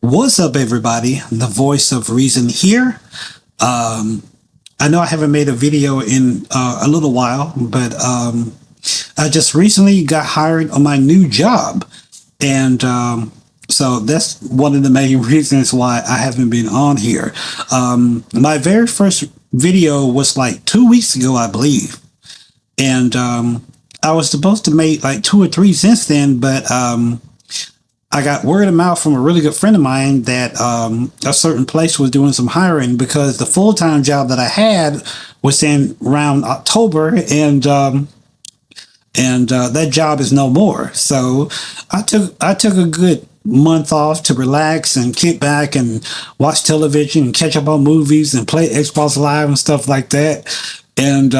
What's up, everybody? The voice of reason here. I know I haven't made a video in a little while, but I just recently got hired on my new job. And so that's one of the main reasons why I haven't been on here. My very first video was like 2 weeks ago, I believe. And I was supposed to make like two or three since then, but I got word of mouth from a really good friend of mine that a certain place was doing some hiring because the full-time job that I had was in around October, and that job is no more. So I took a good month off to relax and kick back and watch television and catch up on movies and play Xbox Live and stuff like that. And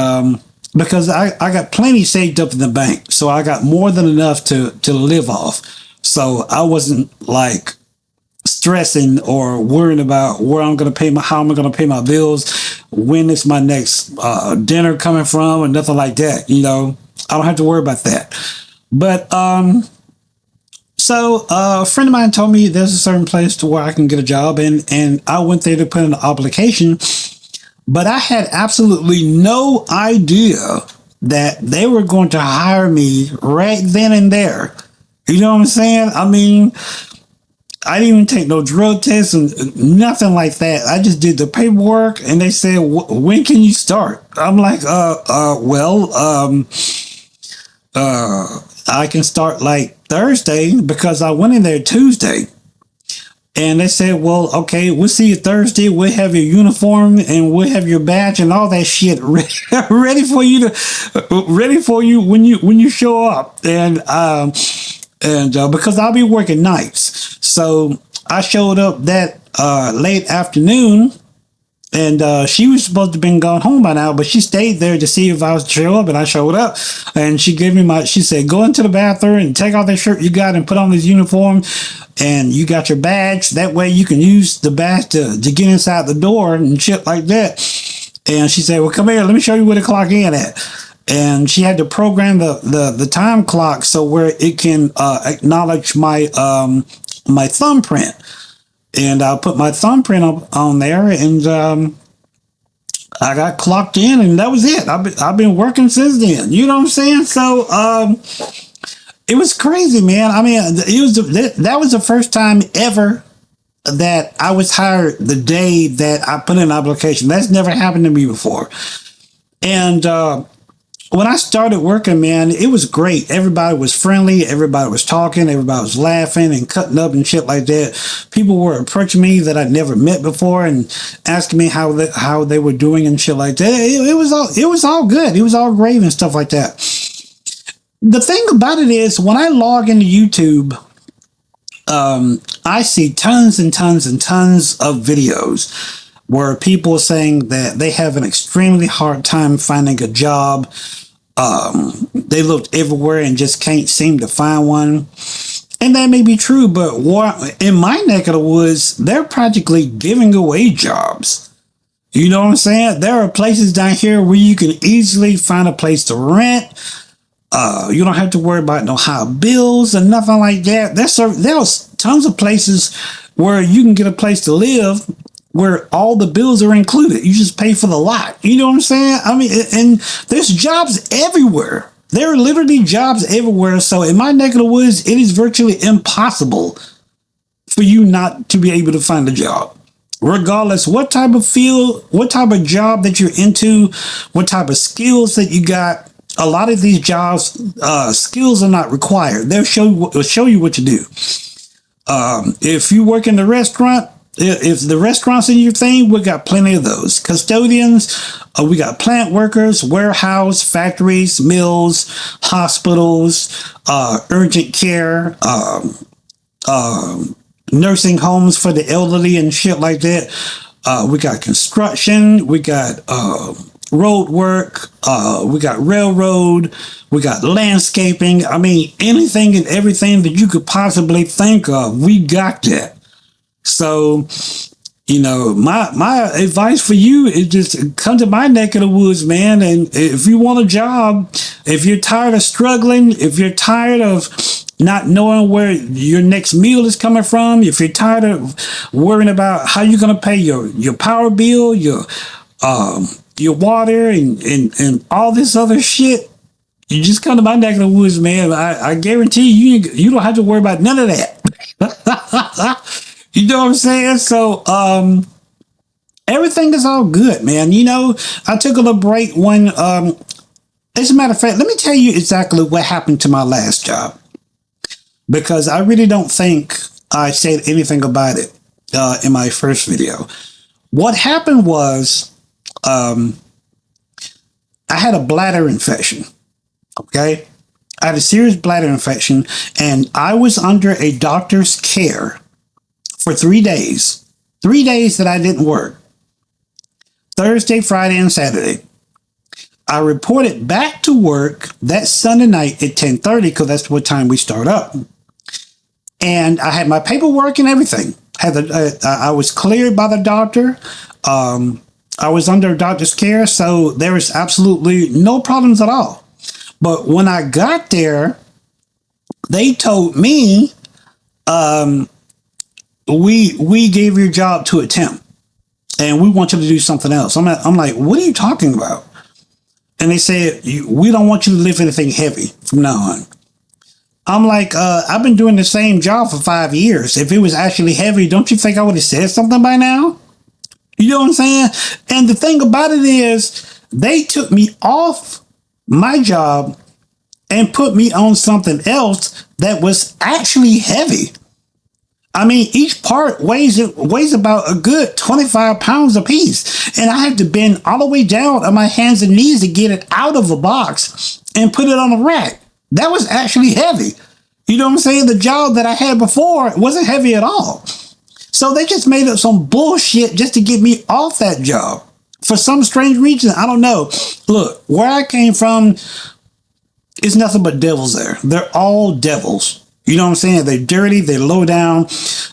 because I got plenty saved up in the bank, so I got more than enough to live off. So I wasn't like stressing or worrying about where I'm going to pay how am I going to pay my bills, when is my next dinner coming from, and nothing like that. I don't have to worry about that. But so a friend of mine told me there's a certain place to where I can get a job, and I went there to put in an application, but I had absolutely no idea that they were going to hire me right then and there. You know what I'm saying? I mean, I didn't even take no drug tests and nothing like that. I just did the paperwork, and they said, when can you start? I'm like, I can start like Thursday, because I went in there Tuesday. And they said, well, okay, we'll see you Thursday. We'll have your uniform and we'll have your badge and all that shit ready for you when you show up. And because I'll be working nights. So I showed up that late afternoon, and she was supposed to have been gone home by now, but she stayed there to see if I was to show up, and I showed up. And she gave me she said, go into the bathroom and take off that shirt you got and put on this uniform, and you got your badge. That way you can use the badge to get inside the door and shit like that. And she said, well, come here, let me show you where to clock in at. And she had to program the time clock so where it can acknowledge my my thumbprint. And I put my thumbprint on there, and I got clocked in, and that was it. I've been working since then. You know what I'm saying? So it was crazy, man. I mean, that was the first time ever that I was hired the day that I put in an application. That's never happened to me before. And when I started working, man, it was great. Everybody was friendly. Everybody was talking. Everybody was laughing and cutting up and shit like that. People were approaching me that I'd never met before and asking me how they were doing and shit like that. It was all good. It was all great and stuff like that. The thing about it is, when I log into YouTube, I see tons and tons and tons of videos where people are saying that they have an extremely hard time finding a job. They looked everywhere and just can't seem to find one. And that may be true, but in my neck of the woods, they're practically giving away jobs. You know what I'm saying? There are places down here where you can easily find a place to rent. You don't have to worry about no high bills and nothing like that. There's tons of places where you can get a place to live where all the bills are included. You just pay for the lot. You know what I'm saying? I mean, and there's jobs everywhere. There are literally jobs everywhere. So in my neck of the woods, it is virtually impossible for you not to be able to find a job. Regardless what type of field, what type of job that you're into, what type of skills that you got. A lot of these jobs, skills are not required. They'll show you what to do. If you work in the restaurant, if the restaurant's in your thing, we got plenty of those. Custodians, we got plant workers, warehouse, factories, mills, hospitals, urgent care, nursing homes for the elderly and shit like that. We got construction, we got road work, we got railroad, we got landscaping. I mean, anything and everything that you could possibly think of, we got that. So, my advice for you is just come to my neck of the woods, man. And if you want a job, if you're tired of struggling, if you're tired of not knowing where your next meal is coming from, if you're tired of worrying about how you're going to pay your power bill, your water, and all this other shit, you just come to my neck of the woods, man. I guarantee you don't have to worry about none of that. You know what I'm saying? So, everything is all good, man. I took a little break when, as a matter of fact, let me tell you exactly what happened to my last job, because I really don't think I said anything about it in my first video. What happened was, I had a bladder infection. Okay. I had a serious bladder infection, and I was under a doctor's care for 3 days. 3 days that I didn't work. Thursday, Friday, and Saturday. I reported back to work that Sunday night at 10:30, because that's what time we start up. And I had my paperwork and everything. I was cleared by the doctor. I was under doctor's care, so there was absolutely no problems at all. But when I got there, they told me, we gave your job to a temp, and we want you to do something else. I'm like, what are you talking about? And they said, we don't want you to lift anything heavy from now on. I'm like, I've been doing the same job for 5 years. If it was actually heavy, don't you think I would have said something by now? You know what I'm saying? And the thing about it is, they took me off my job and put me on something else that was actually heavy. I mean, each part weighs about a good 25 pounds apiece. And I had to bend all the way down on my hands and knees to get it out of a box and put it on a rack. That was actually heavy. You know what I'm saying? The job that I had before wasn't heavy at all. So they just made up some bullshit just to get me off that job. For some strange reason, I don't know. Look, where I came from, it's nothing but devils there. They're all devils. You know what I'm saying? They're dirty, they're low down,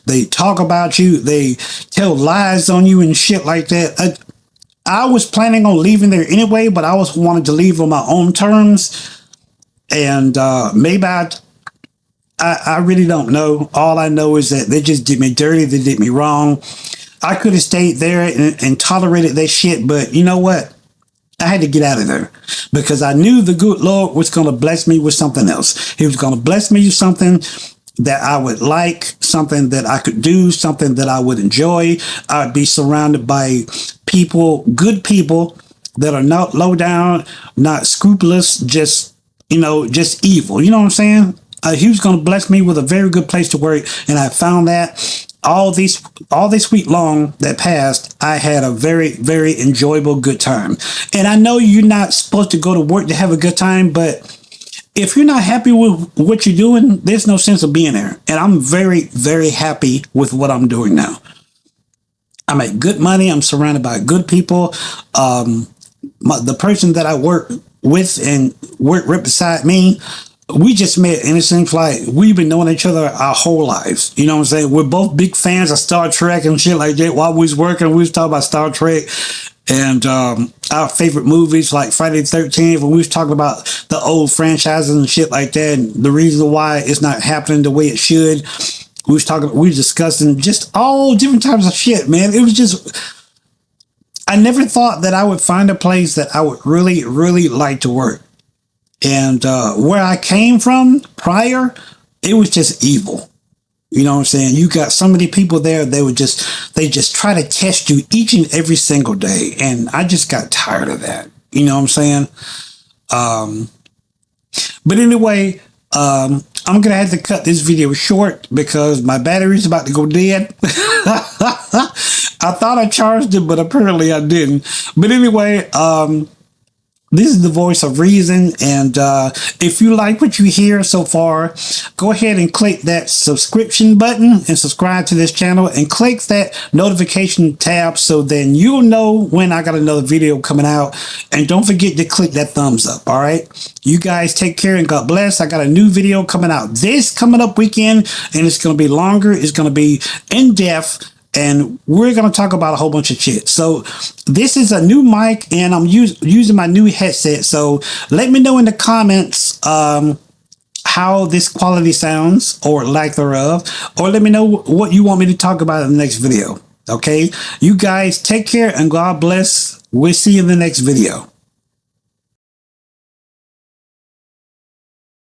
they talk about you, they tell lies on you and shit like that. I was planning on leaving there anyway, but I was wanted to leave on my own terms. And maybe I really don't know. All I know is that they just did me dirty, they did me wrong. I could have stayed there and tolerated that shit, but you know what? I had to get out of there because I knew the good Lord was going to bless me with something else. He was going to bless me with something that I would like, something that I could do, something that I would enjoy. I'd be surrounded by people, good people that are not low down, not scrupulous, just evil. You know what I'm saying? He was going to bless me with a very good place to work. And I found that all this week long that passed, I had a very, very enjoyable good time. And I know you're not supposed to go to work to have a good time, but if you're not happy with what you're doing, there's no sense of being there. And I'm very, very happy with what I'm doing now. I make good money. I'm surrounded by good people. The person that I work with and work right beside me, we just met, and it seems like we've been knowing each other our whole lives. You know what I'm saying? We're both big fans of Star Trek and shit like that. While we was working, we was talking about Star Trek and our favorite movies like Friday the 13th, when we was talking about the old franchises and shit like that, and the reason why it's not happening the way it should. We was discussing just all different types of shit, man. It was just, I never thought that I would find a place that I would really, really like to work. And where I came from prior, it was just evil. You know what I'm saying? You got so many people there, they just try to test you each and every single day. And I just got tired of that. You know what I'm saying? But anyway, I'm going to have to cut this video short because my battery's about to go dead. I thought I charged it, but apparently I didn't. But anyway, this is the voice of reason, and if you like what you hear so far, go ahead and click that subscription button and subscribe to this channel, and click that notification tab so then you'll know when I got another video coming out. And don't forget to click that thumbs up. All right, you guys take care and God bless. I got a new video coming out this coming up weekend, and it's going to be longer. It's going to be in depth. And we're going to talk about a whole bunch of shit. So this is a new mic, and I'm using my new headset. So let me know in the comments how how this quality sounds or lack thereof, or let me know what you want me to talk about in the next video. Okay, you guys take care and God bless. We'll see you in the next video.